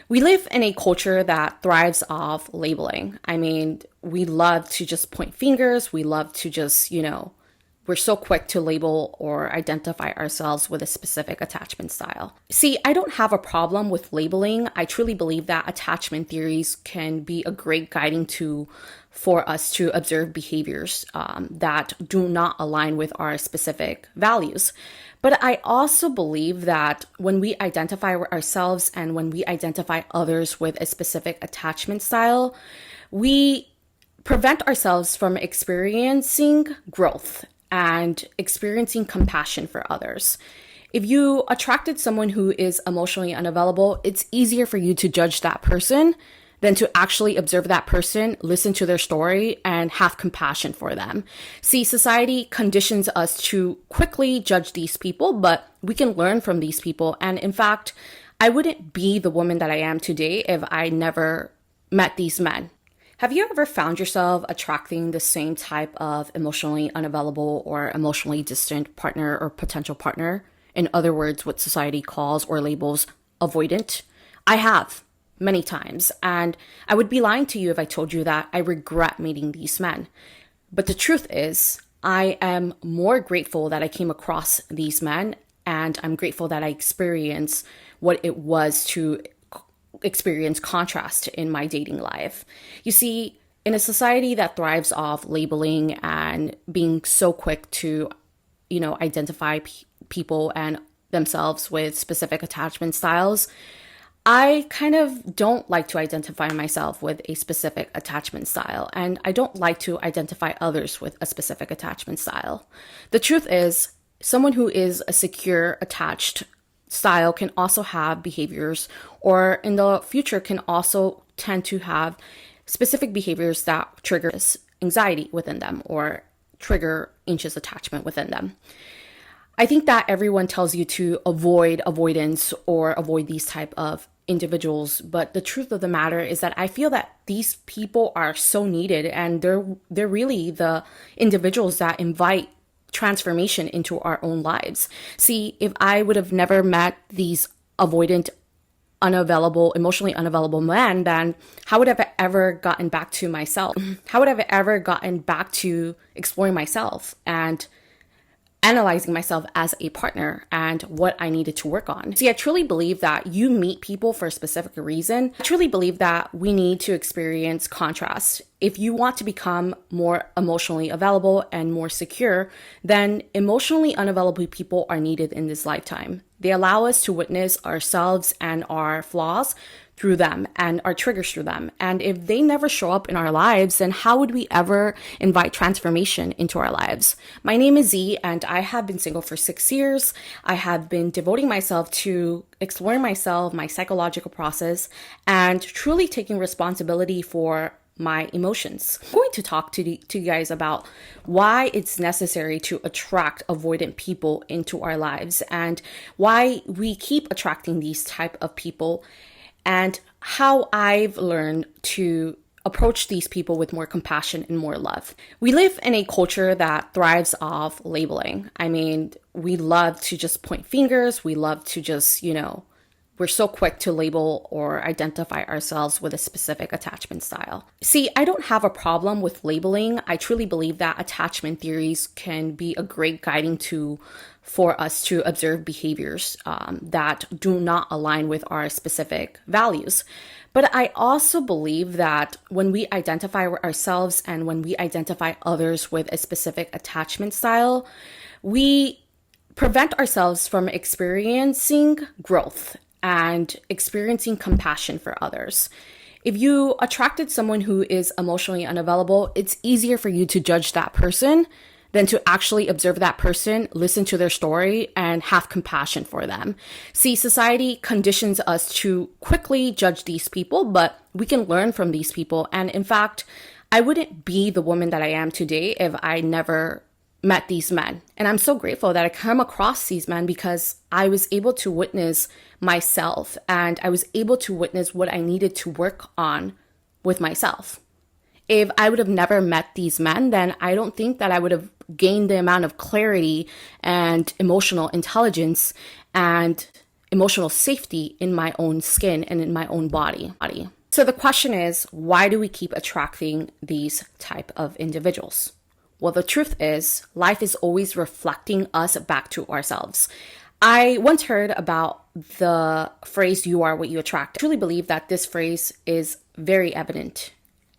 We live in a culture that thrives off labeling. I mean, we love to just point fingers. We love to just, we're so quick to label or identify ourselves with a specific attachment style. See, I don't have a problem with labeling. I truly believe that attachment theories can be a great guiding tool for us to observe behaviors that do not align with our specific values. But I also believe that when we identify ourselves and when we identify others with a specific attachment style, we prevent ourselves from experiencing growth and experiencing compassion for others. If you attracted someone who is emotionally unavailable, it's easier for you to judge that person than to actually observe that person, listen to their story, and have compassion for them. See, society conditions us to quickly judge these people, but we can learn from these people. And in fact, I wouldn't be the woman that I am today if I never met these men. Have you ever found yourself attracting the same type of emotionally unavailable or emotionally distant partner or potential partner? In other words, what society calls or labels avoidant? I have many times, and I would be lying to you if I told you that I regret meeting these men. But the truth is, I am more grateful that I came across these men, and I'm grateful that I experienced what it was to experience contrast in my dating life. You see, in a society that thrives off labeling and being so quick to, identify people and themselves with specific attachment styles, I kind of don't like to identify myself with a specific attachment style, and I don't like to identify others with a specific attachment style. The truth is, someone who is a secure, attached style can also have behaviors, or in the future can also tend to have specific behaviors that trigger anxiety within them or trigger anxious attachment within them. I think that everyone tells you to avoid avoidance or avoid these type of individuals, but the truth of the matter is that I feel that these people are so needed, and they're really the individuals that invite transformation into our own lives. See, if I would have never met these avoidant, unavailable, emotionally unavailable men, then how would I have ever gotten back to myself? How would I have ever gotten back to exploring myself and analyzing myself as a partner and what I needed to work on? See, I truly believe that you meet people for a specific reason. I truly believe that we need to experience contrast. If you want to become more emotionally available and more secure, then emotionally unavailable people are needed in this lifetime. They allow us to witness ourselves and our flaws through them and our triggers through them. And if they never show up in our lives, then how would we ever invite transformation into our lives? My name is Z, and I have been single for 6 years. I have been devoting myself to exploring myself, my psychological process, and truly taking responsibility for my emotions. I'm going to talk to you guys about why it's necessary to attract avoidant people into our lives and why we keep attracting these type of people, and how I've learned to approach these people with more compassion and more love. We live in a culture that thrives off labeling. I mean, we love to just point fingers. We love to just, we're so quick to label or identify ourselves with a specific attachment style. See, I don't have a problem with labeling. I truly believe that attachment theories can be a great guiding tool for us to observe behaviors that do not align with our specific values. But I also believe that when we identify ourselves and when we identify others with a specific attachment style, we prevent ourselves from experiencing growth and experiencing compassion for others. If you attracted someone who is emotionally unavailable, it's easier for you to judge that person than to actually observe that person, listen to their story, and have compassion for them. See, society conditions us to quickly judge these people, but we can learn from these people. And in fact, I wouldn't be the woman that I am today if I never met these men. And I'm so grateful that I come across these men because I was able to witness myself and I was able to witness what I needed to work on with myself. If I would have never met these men, then I don't think that I would have gained the amount of clarity and emotional intelligence and emotional safety in my own skin and in my own body. So the question is, why do we keep attracting these type of individuals? Well, the truth is, life is always reflecting us back to ourselves. I once heard about the phrase, you are what you attract. I truly believe that this phrase is very evident.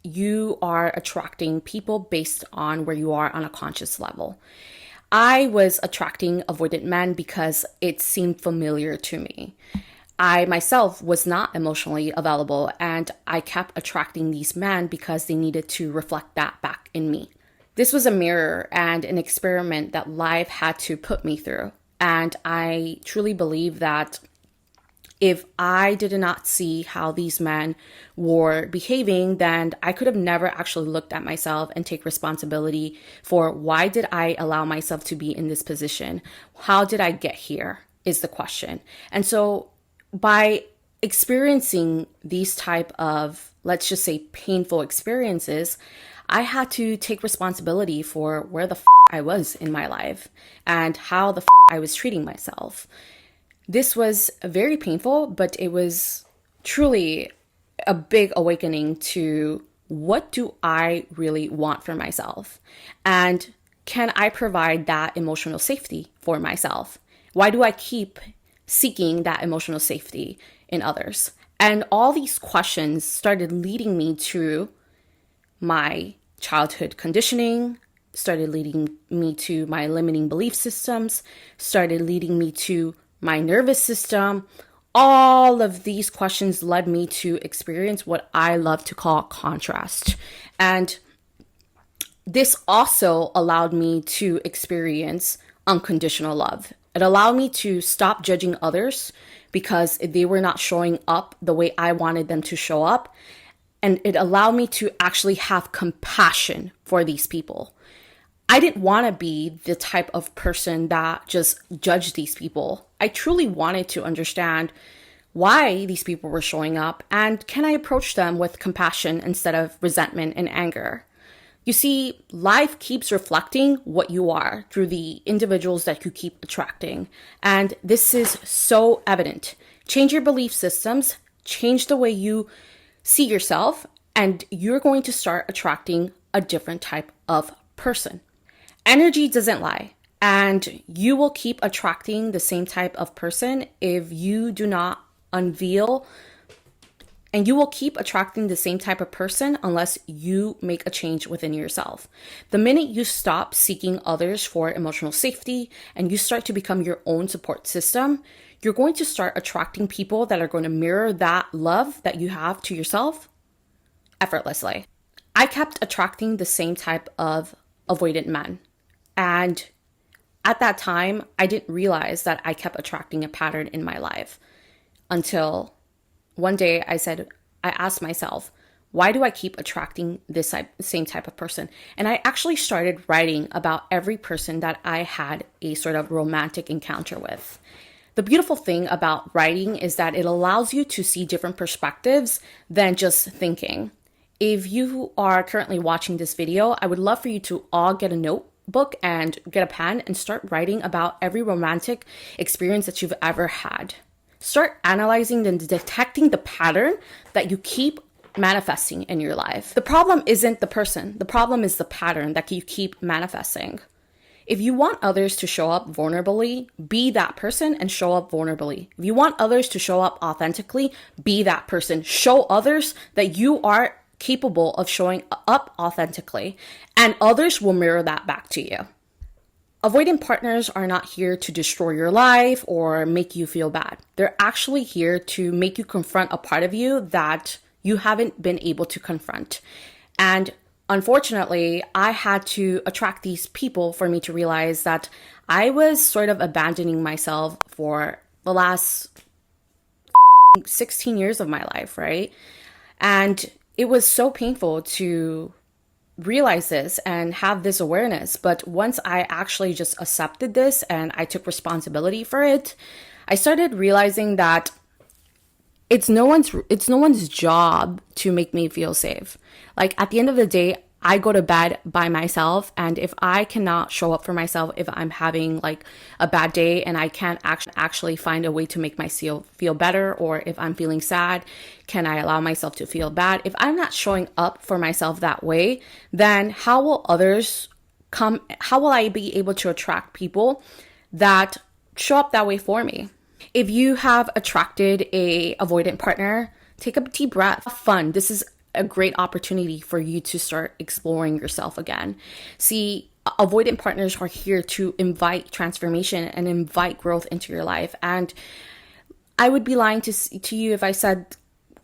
You are attracting people based on where you are on a conscious level. I was attracting avoidant men because it seemed familiar to me. I myself was not emotionally available, and I kept attracting these men because they needed to reflect that back in me. This was a mirror and an experiment that life had to put me through. And I truly believe that if I did not see how these men were behaving, then I could have never actually looked at myself and take responsibility for why did I allow myself to be in this position? How did I get here is the question. And so by experiencing these type of, let's just say, painful experiences, I had to take responsibility for where the I was in my life and how the I was treating myself. This was very painful, but it was truly a big awakening to what do I really want for myself? And can I provide that emotional safety for myself? Why do I keep seeking that emotional safety in others? And all these questions started leading me to my childhood conditioning, started leading me to my limiting belief systems, started leading me to my nervous system. All of these questions led me to experience what I love to call contrast. And this also allowed me to experience unconditional love. It allowed me to stop judging others because they were not showing up the way I wanted them to show up. And it allowed me to actually have compassion for these people. I didn't want to be the type of person that just judged these people. I truly wanted to understand why these people were showing up and can I approach them with compassion instead of resentment and anger. You see, life keeps reflecting what you are through the individuals that you keep attracting. And this is so evident. Change your belief systems, change the way you see yourself, and you're going to start attracting a different type of person. Energy doesn't lie, and you will keep attracting the same type of person if you do not unveil, and you will keep attracting the same type of person unless you make a change within yourself. The minute you stop seeking others for emotional safety and you start to become your own support system, you're going to start attracting people that are going to mirror that love that you have to yourself effortlessly. I kept attracting the same type of avoidant men. And at that time, I didn't realize that I kept attracting a pattern in my life until one day I asked myself, why do I keep attracting this same type of person? And I actually started writing about every person that I had a sort of romantic encounter with. The beautiful thing about writing is that it allows you to see different perspectives than just thinking. If you are currently watching this video, I would love for you to all get a notebook and get a pen and start writing about every romantic experience that you've ever had. Start analyzing and detecting the pattern that you keep manifesting in your life. The problem isn't the person. The problem is the pattern that you keep manifesting. If you want others to show up vulnerably, be that person and show up vulnerably. If you want others to show up authentically, be that person. Show others that you are capable of showing up authentically, and others will mirror that back to you. Avoidant partners are not here to destroy your life or make you feel bad. They're actually here to make you confront a part of you that you haven't been able to confront. And unfortunately, I had to attract these people for me to realize that I was sort of abandoning myself for the last 16 years of my life, right? And it was so painful to realize this and have this awareness. But once I actually just accepted this and I took responsibility for it, I started realizing that it's no one's job to make me feel safe. Like at the end of the day, I go to bed by myself, and if I cannot show up for myself, if I'm having like a bad day and I can't actually find a way to make myself feel better, or if I'm feeling sad, can I allow myself to feel bad? If I'm not showing up for myself that way, then how will others come? How will I be able to attract people that show up that way for me? If you have attracted a avoidant partner, take a deep breath. Have fun. This is a great opportunity for you to start exploring yourself again. See, avoidant partners are here to invite transformation and invite growth into your life. And I would be lying to you if I said,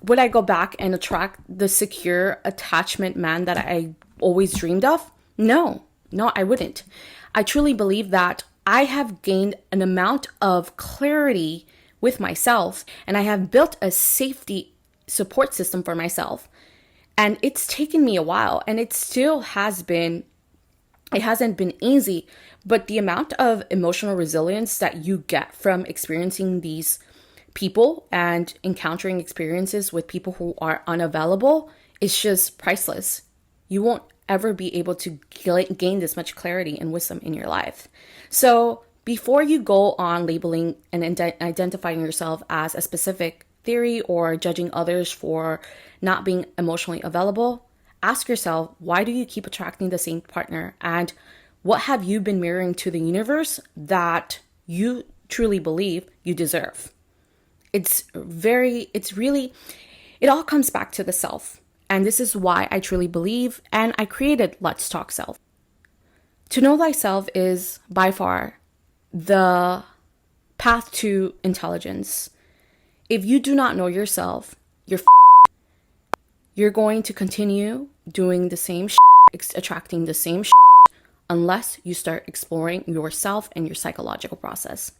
would I go back and attract the secure attachment man that I always dreamed of? No, I wouldn't. I truly believe that I have gained an amount of clarity with myself, and I have built a safety support system for myself. And it's taken me a while, and it hasn't been easy, but the amount of emotional resilience that you get from experiencing these people and encountering experiences with people who are unavailable is just priceless. You won't ever be able to gain this much clarity and wisdom in your life. So before you go on labeling and identifying yourself as a specific theory or judging others for not being emotionally available, ask yourself, why do you keep attracting the same partner? And what have you been mirroring to the universe that you truly believe you deserve? It all comes back to the self. And this is why I truly believe, and I created Let's Talk Self. To know thyself is by far the path to intelligence. If you do not know yourself, you're going to continue doing the same attracting the same unless you start exploring yourself and your psychological process.